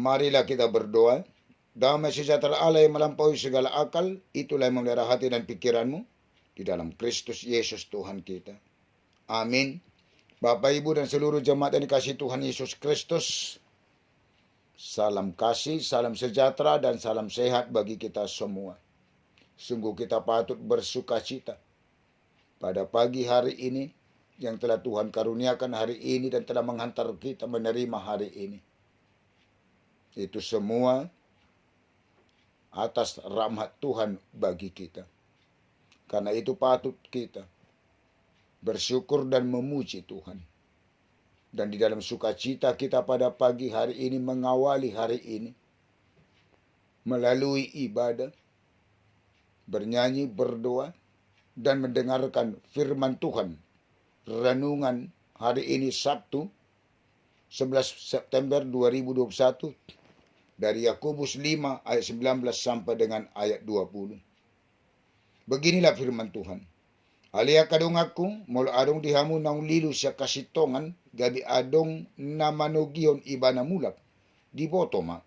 Marilah kita berdoa. Damai sejahtera Allah yang melampaui segala akal, itulah yang memelihara hati dan pikiranmu di dalam Kristus Yesus Tuhan kita. Amin. Bapak, Ibu, dan seluruh jemaat yang dikasihi Tuhan Yesus Kristus, salam kasih, salam sejahtera, dan salam sehat bagi kita semua. Sungguh kita patut bersuka cita pada pagi hari ini yang telah Tuhan karuniakan hari ini dan telah menghantar kita menerima hari ini. Itu semua atas rahmat Tuhan bagi kita. Karena itu patut kita bersyukur dan memuji Tuhan. Dan di dalam sukacita kita pada pagi hari ini mengawali hari ini melalui ibadah, bernyanyi, berdoa, dan mendengarkan firman Tuhan. Renungan hari ini Sabtu 11 September 2021 dari Yakobus 5 ayat 19 sampai dengan ayat 20. Beginilah firman Tuhan. Alia kadong aku, mula adong dihamu naung lilu siya kasitongan, gabi adong namanugion iba na mulak, di botoma.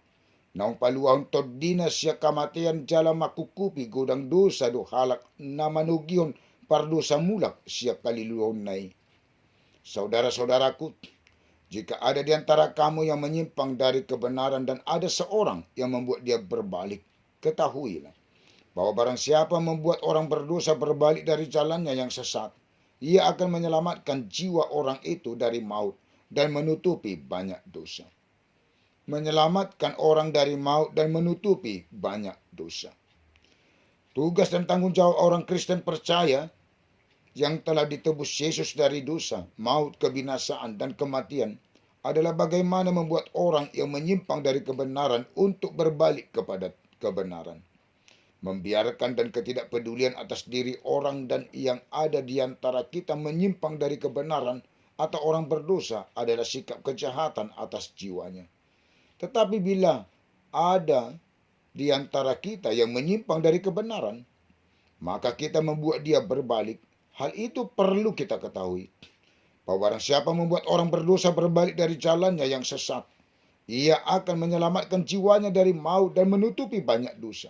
Naung paluahon tod dina siya kamatian jala makukupi godang dosa do halak namanugion pardosa mulak siya kaliluhon nai. Saudara-saudaraku, jika ada di antara kamu yang menyimpang dari kebenaran dan ada seorang yang membuat dia berbalik, ketahuilah bahwa barang siapa membuat orang berdosa berbalik dari jalannya yang sesat, ia akan menyelamatkan jiwa orang itu dari maut dan menutupi banyak dosa. Menyelamatkan orang dari maut dan menutupi banyak dosa. Tugas dan tanggung jawab orang Kristen percaya yang telah ditebus Yesus dari dosa, maut, kebinasaan, dan kematian adalah bagaimana membuat orang yang menyimpang dari kebenaran untuk berbalik kepada kebenaran. Membiarkan dan ketidakpedulian atas diri orang dan yang ada di antara kita menyimpang dari kebenaran atau orang berdosa adalah sikap kejahatan atas jiwanya. Tetapi bila ada di antara kita yang menyimpang dari kebenaran, maka kita membuat dia berbalik. Hal itu perlu kita ketahui, bahwa barang siapa membuat orang berdosa berbalik dari jalannya yang sesat, ia akan menyelamatkan jiwanya dari maut dan menutupi banyak dosa.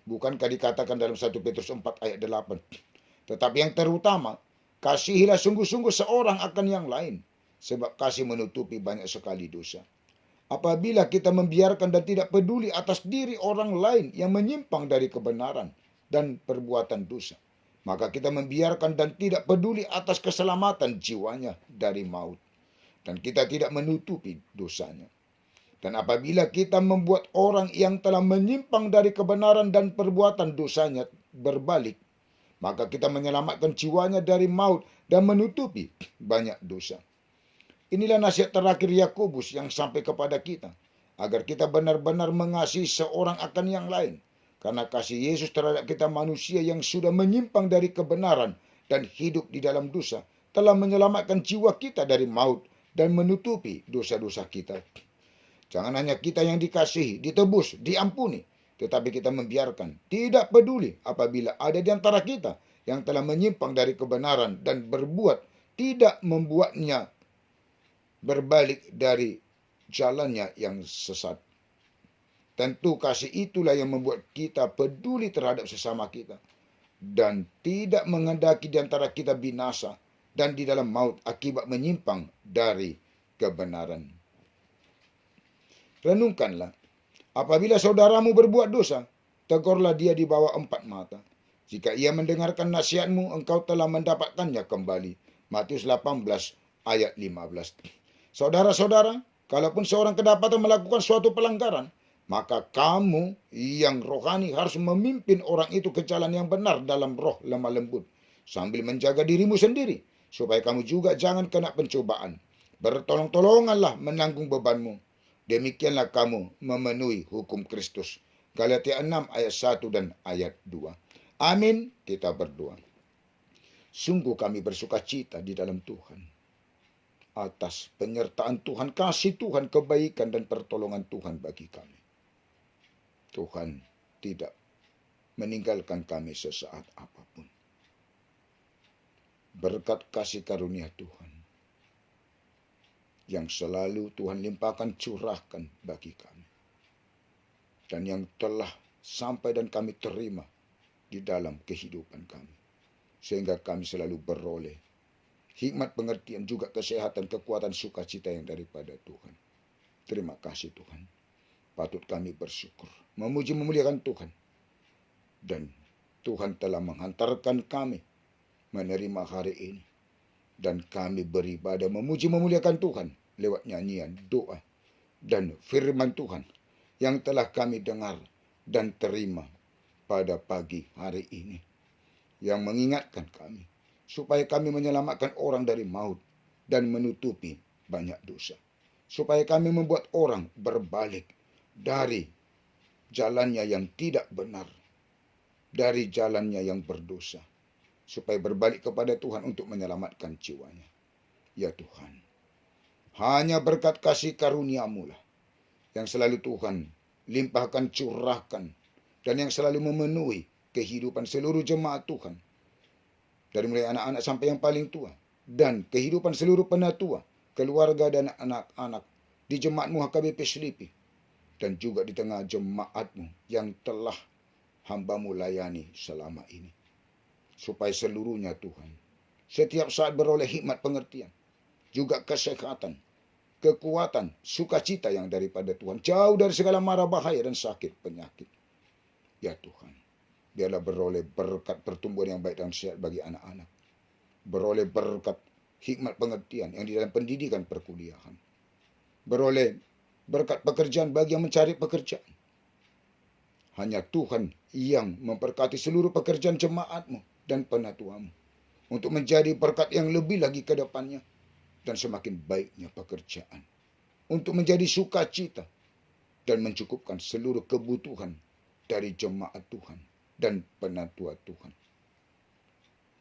Bukankah dikatakan dalam 1 Petrus 4 ayat 8? Tetapi yang terutama, kasihilah sungguh-sungguh seorang akan yang lain, sebab kasih menutupi banyak sekali dosa. Apabila kita membiarkan dan tidak peduli atas diri orang lain yang menyimpang dari kebenaran dan perbuatan dosa, maka kita membiarkan dan tidak peduli atas keselamatan jiwanya dari maut. Dan kita tidak menutupi dosanya. Dan apabila kita membuat orang yang telah menyimpang dari kebenaran dan perbuatan dosanya berbalik, maka kita menyelamatkan jiwanya dari maut dan menutupi banyak dosa. Inilah nasihat terakhir Yakobus yang sampai kepada kita, agar kita benar-benar mengasihi seorang akan yang lain. Karena kasih Yesus terhadap kita manusia yang sudah menyimpang dari kebenaran dan hidup di dalam dosa, telah menyelamatkan jiwa kita dari maut dan menutupi dosa-dosa kita. Jangan hanya kita yang dikasihi, ditebus, diampuni, tetapi kita membiarkan, tidak peduli apabila ada di antara kita yang telah menyimpang dari kebenaran dan berbuat tidak membuatnya berbalik dari jalannya yang sesat. Tentu kasih itulah yang membuat kita peduli terhadap sesama kita dan tidak menghendaki di antara kita binasa dan di dalam maut akibat menyimpang dari kebenaran. Renungkanlah, apabila saudaramu berbuat dosa, tegurlah dia di bawah 4 mata. Jika ia mendengarkan nasihatmu, engkau telah mendapatkannya kembali. Matius 18 ayat 15. Saudara-saudara, kalaupun seorang kedapatan melakukan suatu pelanggaran, maka kamu yang rohani harus memimpin orang itu ke jalan yang benar dalam roh lemah lembut, sambil menjaga dirimu sendiri, supaya kamu juga jangan kena pencobaan. Bertolong-tolonganlah menanggung bebanmu. Demikianlah kamu memenuhi hukum Kristus. Galatia 6 ayat 1 dan ayat 2. Amin. Kita berdoa. Sungguh kami bersuka cita di dalam Tuhan atas penyertaan Tuhan, kasih Tuhan, kebaikan dan pertolongan Tuhan bagi kami. Tuhan tidak meninggalkan kami sesaat apapun. Berkat kasih karunia Tuhan yang selalu Tuhan limpahkan, curahkan bagi kami. dan yang telah sampai dan kami terima di dalam kehidupan kami. Sehingga kami selalu beroleh hikmat, pengertian, juga kesehatan, kekuatan, sukacita yang daripada Tuhan. Terima kasih Tuhan. Patut kami bersyukur, memuji memuliakan Tuhan. Dan Tuhan telah menghantarkan kami menerima hari ini. Dan kami beribadah memuji memuliakan Tuhan lewat nyanyian, doa, dan firman Tuhan yang telah kami dengar dan terima pada pagi hari ini. Yang mengingatkan kami supaya kami menyelamatkan orang dari maut dan menutupi banyak dosa. Supaya kami membuat orang berbalik dari jalannya yang tidak benar, dari jalannya yang berdosa, supaya berbalik kepada Tuhan untuk menyelamatkan jiwanya. Ya Tuhan, hanya berkat kasih karunia-Mu lah yang selalu Tuhan limpahkan, curahkan, dan yang selalu memenuhi kehidupan seluruh jemaat Tuhan, dari mulai anak-anak sampai yang paling tua, dan kehidupan seluruh penatua, keluarga dan anak-anak di jemaat-Mu HKBP Selipi, dan juga di tengah jemaat-Mu yang telah hamba-Mu layani selama ini. Supaya seluruhnya Tuhan setiap saat beroleh hikmat, pengertian, juga kesehatan, kekuatan, sukacita yang daripada Tuhan, jauh dari segala mara bahaya dan sakit penyakit. Ya Tuhan, biarlah beroleh berkat pertumbuhan yang baik dan sehat bagi anak-anak. Beroleh berkat hikmat, pengertian yang di dalam pendidikan perkuliahan. Beroleh berkat pekerjaan bagi yang mencari pekerjaan. Hanya Tuhan yang memberkati seluruh pekerjaan jemaat-Mu dan penatua-Mu untuk menjadi berkat yang lebih lagi ke depannya dan semakin baiknya pekerjaan, untuk menjadi sukacita dan mencukupkan seluruh kebutuhan dari jemaat Tuhan dan penatua Tuhan.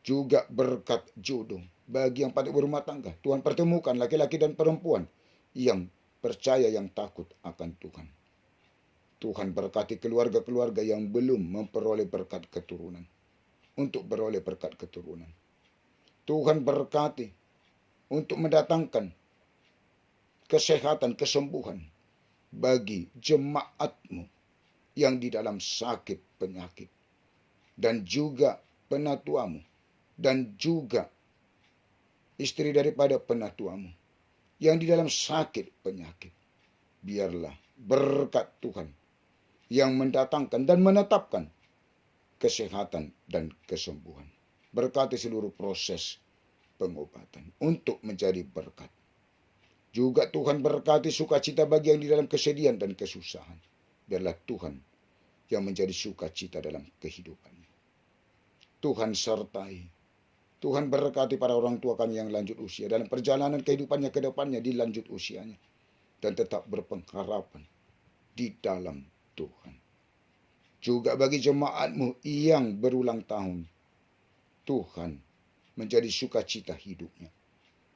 Juga berkat jodoh bagi yang patut berumah tangga. Tuhan pertemukan laki-laki dan perempuan yang percaya, yang takut akan Tuhan. Tuhan berkati keluarga-keluarga yang belum memperoleh berkat keturunan, untuk beroleh berkat keturunan. Tuhan berkati untuk mendatangkan kesehatan, kesembuhan bagi jemaat-Mu yang di dalam sakit penyakit, dan juga penatua-Mu, dan juga istri daripada penatua-Mu yang di dalam sakit penyakit. Biarlah berkat Tuhan yang mendatangkan dan menetapkan kesehatan dan kesembuhan. Berkati seluruh proses pengobatan untuk menjadi berkat. Juga Tuhan berkati sukacita bagi yang di dalam kesedihan dan kesusahan. Biarlah Tuhan yang menjadi sukacita dalam kehidupannya. Tuhan sertai. Tuhan berkati para orang tua kami yang lanjut usia dalam perjalanan kehidupannya ke depannya di lanjut usianya, dan tetap berpengharapan di dalam Tuhan. Juga bagi jemaat-Mu yang berulang tahun, Tuhan menjadi sukacita hidupnya.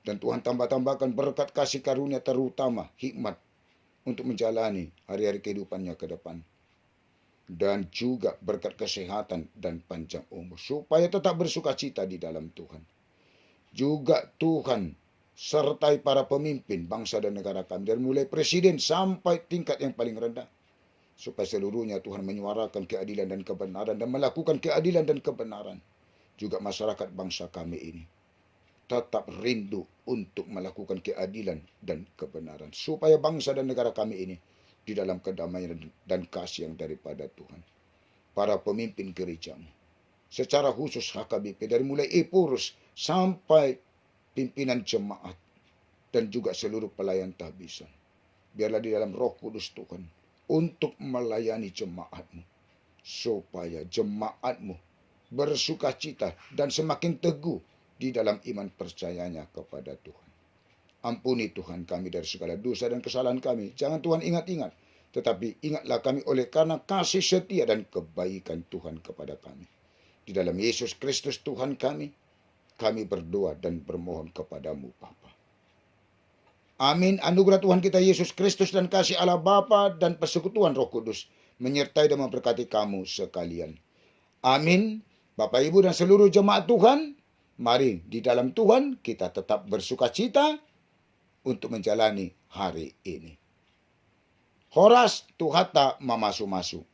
Dan Tuhan tambah-tambahkan berkat kasih karunia, terutama hikmat untuk menjalani hari-hari kehidupannya ke depan. Dan juga berkat kesehatan dan panjang umur, supaya tetap bersukacita di dalam Tuhan. Juga Tuhan sertai para pemimpin bangsa dan negara kami, dari mulai presiden sampai tingkat yang paling rendah, supaya seluruhnya Tuhan menyuarakan keadilan dan kebenaran dan melakukan keadilan dan kebenaran. Juga masyarakat bangsa kami ini tetap rindu untuk melakukan keadilan dan kebenaran, supaya bangsa dan negara kami ini di dalam kedamaian dan kasih yang daripada Tuhan. Para pemimpin gereja-Mu, secara khusus HKBP, dari mulai Epurus sampai pimpinan jemaat dan juga seluruh pelayan tahbisan, biarlah di dalam Roh Kudus Tuhan untuk melayani jemaat-Mu, supaya jemaat-Mu bersukacita dan semakin teguh di dalam iman percayanya kepada Tuhan. Ampuni Tuhan kami dari segala dosa dan kesalahan kami. Jangan Tuhan ingat-ingat, tetapi ingatlah kami oleh karena kasih setia dan kebaikan Tuhan kepada kami. Di dalam Yesus Kristus Tuhan kami berdoa dan bermohon kepadamu Bapa. Amin. Anugerah Tuhan kita Yesus Kristus dan kasih Allah Bapa dan persekutuan Roh Kudus menyertai dan memberkati kamu sekalian. Amin. Bapak, Ibu, dan seluruh jemaat Tuhan, mari di dalam Tuhan kita tetap bersukacita untuk menjalani hari ini. Horas tuhata mamasu-masu.